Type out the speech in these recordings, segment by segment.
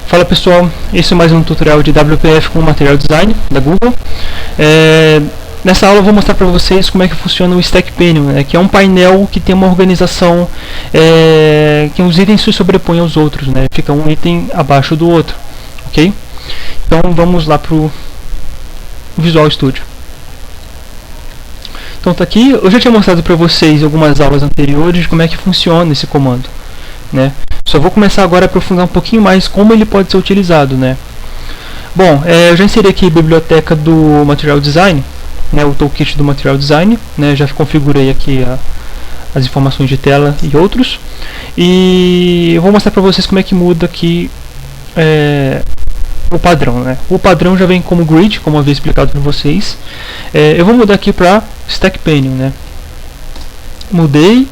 Fala pessoal, esse é mais um tutorial de WPF com Material Design da Google. Nessa aula eu vou mostrar para vocês como é que funciona o Stack Panel, né, que é um painel que tem uma organização que os itens se sobrepõem aos outros, né, fica um item abaixo do outro, ok? Então vamos lá para o Visual Studio. Então tá aqui, eu já tinha mostrado para vocês em algumas aulas anteriores como é que funciona esse comando, né? Só vou começar agora a aprofundar um pouquinho mais como ele pode ser utilizado, né? Bom, eu já inseri aqui a biblioteca do Material Design, né, o toolkit do Material Design, né, já configurei aqui as informações de tela e outros, e eu vou mostrar para vocês como é que muda aqui o padrão, né? O padrão já vem como grid, como eu havia explicado para vocês. Eu vou mudar aqui para Stack Panel, né? Mudei.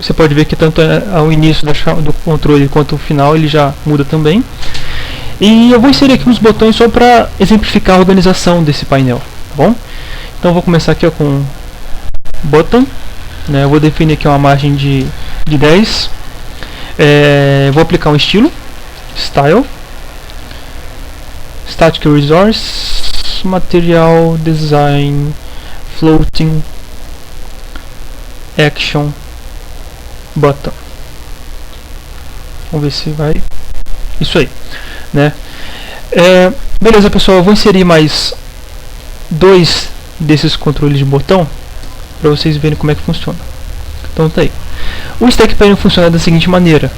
Você pode ver que tanto ao início do controle quanto ao final ele já muda também. E eu vou inserir aqui uns botões só para exemplificar a organização desse painel, tá bom? Então eu vou começar aqui com button, né? Eu vou definir aqui uma margem de 10. Vou aplicar um estilo, style, static resource, material design, floating, action, button. Vamos ver se vai. Isso aí, né? Beleza, pessoal. Eu vou inserir mais dois desses controles de botão para vocês verem como é que funciona. Então tá aí. O Stack Panel funciona da seguinte maneira: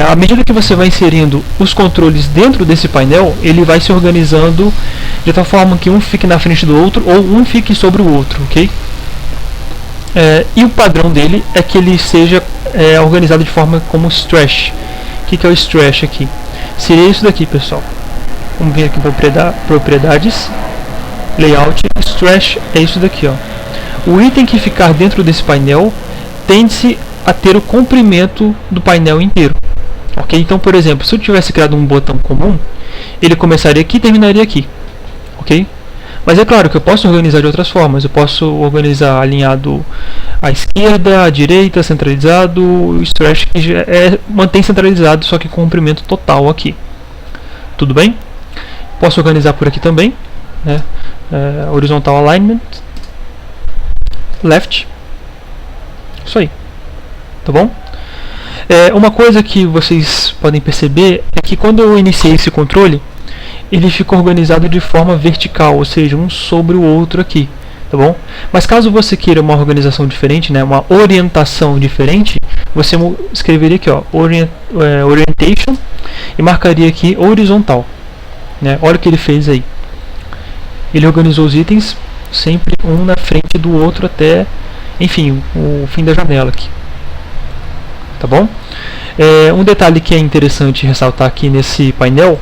à medida que você vai inserindo os controles dentro desse painel, ele vai se organizando de tal forma que um fique na frente do outro ou um fique sobre o outro, ok? E o padrão dele é que ele seja organizado de forma como Strash. O que é o Strash aqui? Seria isso daqui, pessoal. Vamos vir aqui em propriedades, layout. Strash é isso daqui, ó. O item que ficar dentro desse painel tende-se a ter o comprimento do painel inteiro, ok? Então, por exemplo, se eu tivesse criado um botão comum, ele começaria aqui e terminaria aqui, ok? Mas é claro que eu posso organizar de outras formas. Eu posso organizar alinhado à esquerda, à direita, centralizado. O Strash que já mantém centralizado, só que com comprimento total aqui. Tudo bem? Posso organizar por aqui também, né? Horizontal alignment, left. Isso aí. Tá bom? Uma coisa que vocês podem perceber é que quando eu iniciei esse controle, ele ficou organizado de forma vertical, ou seja, um sobre o outro aqui, tá bom? Mas caso você queira uma organização diferente, né, uma orientação diferente, você escreveria aqui, ó, orientation, e marcaria aqui horizontal, né? Olha o que ele fez aí. Ele organizou os itens sempre um na frente do outro até, enfim, o fim da janela aqui, tá bom? Um detalhe que é interessante ressaltar aqui nesse painel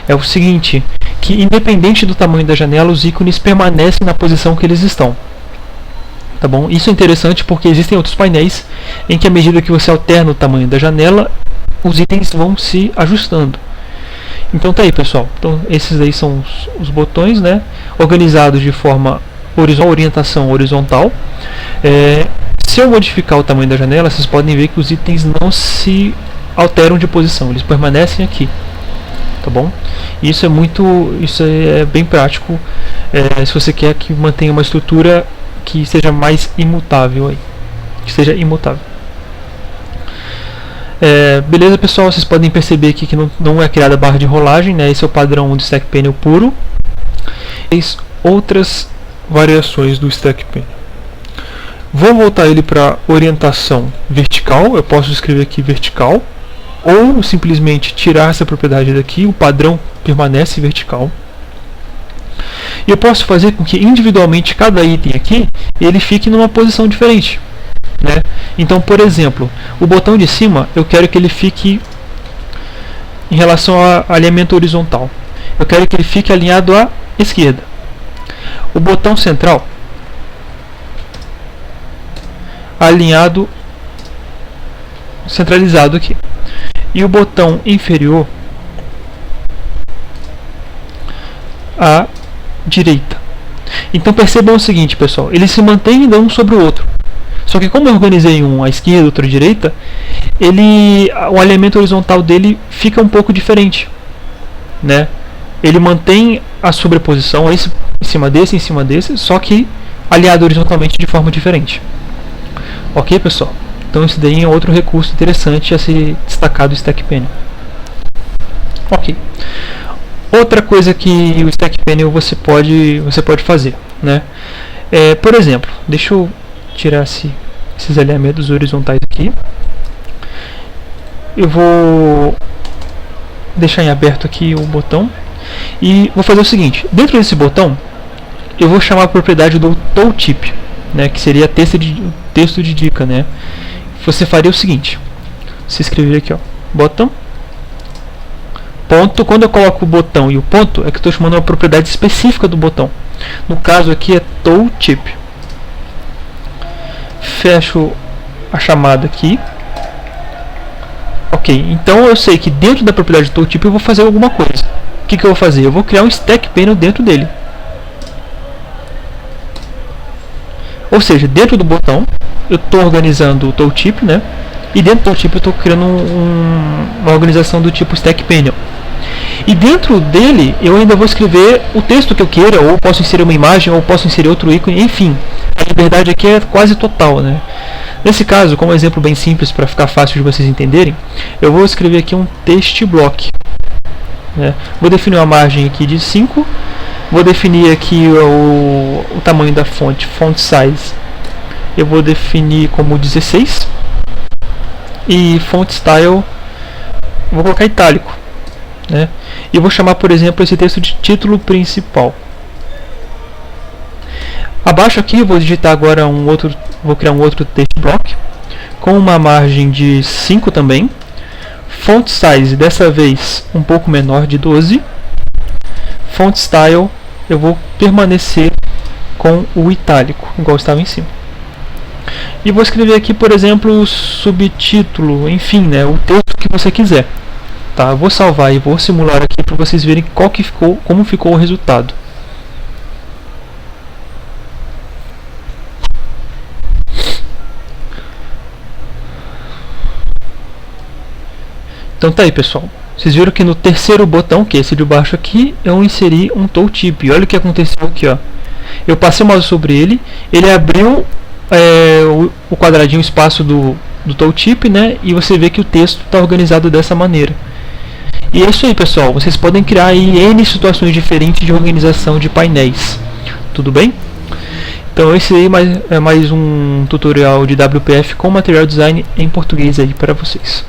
é o seguinte, que independente do tamanho da janela, os ícones permanecem na posição que eles estão, tá bom? Isso é interessante porque existem outros painéis em que à medida que você alterna o tamanho da janela, os itens vão se ajustando. Então tá aí, pessoal. Então esses aí são os botões, né, organizados de forma orientação horizontal. Se eu modificar o tamanho da janela, vocês podem ver que os itens não se alteram de posição, eles permanecem aqui, tá bom? Isso é bem prático se você quer que mantenha uma estrutura que seja mais imutável aí, que seja imutável. Beleza, pessoal, vocês podem perceber aqui que não é criada barra de rolagem, né? Esse é o padrão do Stack Panel puro. Outras variações do Stack Panel. Vou voltar ele para orientação vertical. Eu posso escrever aqui vertical, ou simplesmente tirar essa propriedade daqui, o padrão permanece vertical. E eu posso fazer com que individualmente cada item aqui ele fique numa posição diferente, né? Então, por exemplo, o botão de cima eu quero que ele fique em relação ao alinhamento horizontal. Eu quero que ele fique alinhado à esquerda. O botão central alinhado, centralizado aqui. E o botão inferior à direita. Então percebam o seguinte, pessoal, eles se mantêm um sobre o outro. Só que como eu organizei um à esquerda, outro à direita, o alinhamento horizontal dele fica um pouco diferente. né, ele mantém a sobreposição esse em cima desse, só que aliado horizontalmente de forma diferente. Ok, pessoal? Então esse daí é outro recurso interessante a ser destacado do Stack Panel. Ok. Outra coisa que o Stack Panel você pode fazer, né? Por exemplo, deixa eu tirar esses alinhamentos horizontais aqui. Eu vou deixar em aberto aqui o botão e vou fazer o seguinte: dentro desse botão eu vou chamar a propriedade do tooltip, né, que seria texto de dica, né? Você faria o seguinte: você escrever aqui, ó, botão ponto. Quando eu coloco o botão e o ponto, é que eu estou chamando uma propriedade específica do botão. No caso aqui é tooltip. Fecho a chamada aqui. Ok, então eu sei que dentro da propriedade do tooltip eu vou fazer alguma coisa. O que eu vou fazer? Eu vou criar um Stack Panel dentro dele. Ou seja, dentro do botão eu estou organizando o tooltip, né? E dentro do tooltip eu estou criando uma organização do tipo Stack Panel. E dentro dele eu ainda vou escrever o texto que eu queira, ou posso inserir uma imagem, ou posso inserir outro ícone, enfim. A liberdade aqui é quase total, né? Nesse caso, como exemplo bem simples para ficar fácil de vocês entenderem, eu vou escrever aqui um text block, né? Vou definir uma margem aqui de 5, vou definir aqui o tamanho da fonte, font size, eu vou definir como 16, e font style vou colocar itálico, né? E vou chamar, por exemplo, esse texto de título principal. Abaixo aqui eu vou digitar agora vou criar um outro text block com uma margem de 5 também, font size dessa vez um pouco menor, de 12, font style eu vou permanecer com o itálico igual estava em cima. E vou escrever aqui, por exemplo, o subtítulo, enfim, né, o texto que você quiser. Tá, eu vou salvar e vou simular aqui para vocês verem como ficou o resultado. Então tá aí, pessoal. Vocês viram que no terceiro botão, que é esse de baixo aqui, eu inseri um tooltip. Olha o que aconteceu aqui, ó. Eu passei o mouse sobre ele, ele abriu o quadradinho, o espaço do tooltip, né? E você vê que o texto está organizado dessa maneira. E é isso aí, pessoal. Vocês podem criar aí N situações diferentes de organização de painéis. Tudo bem? Então esse aí é mais um tutorial de WPF com material design em português aí para vocês.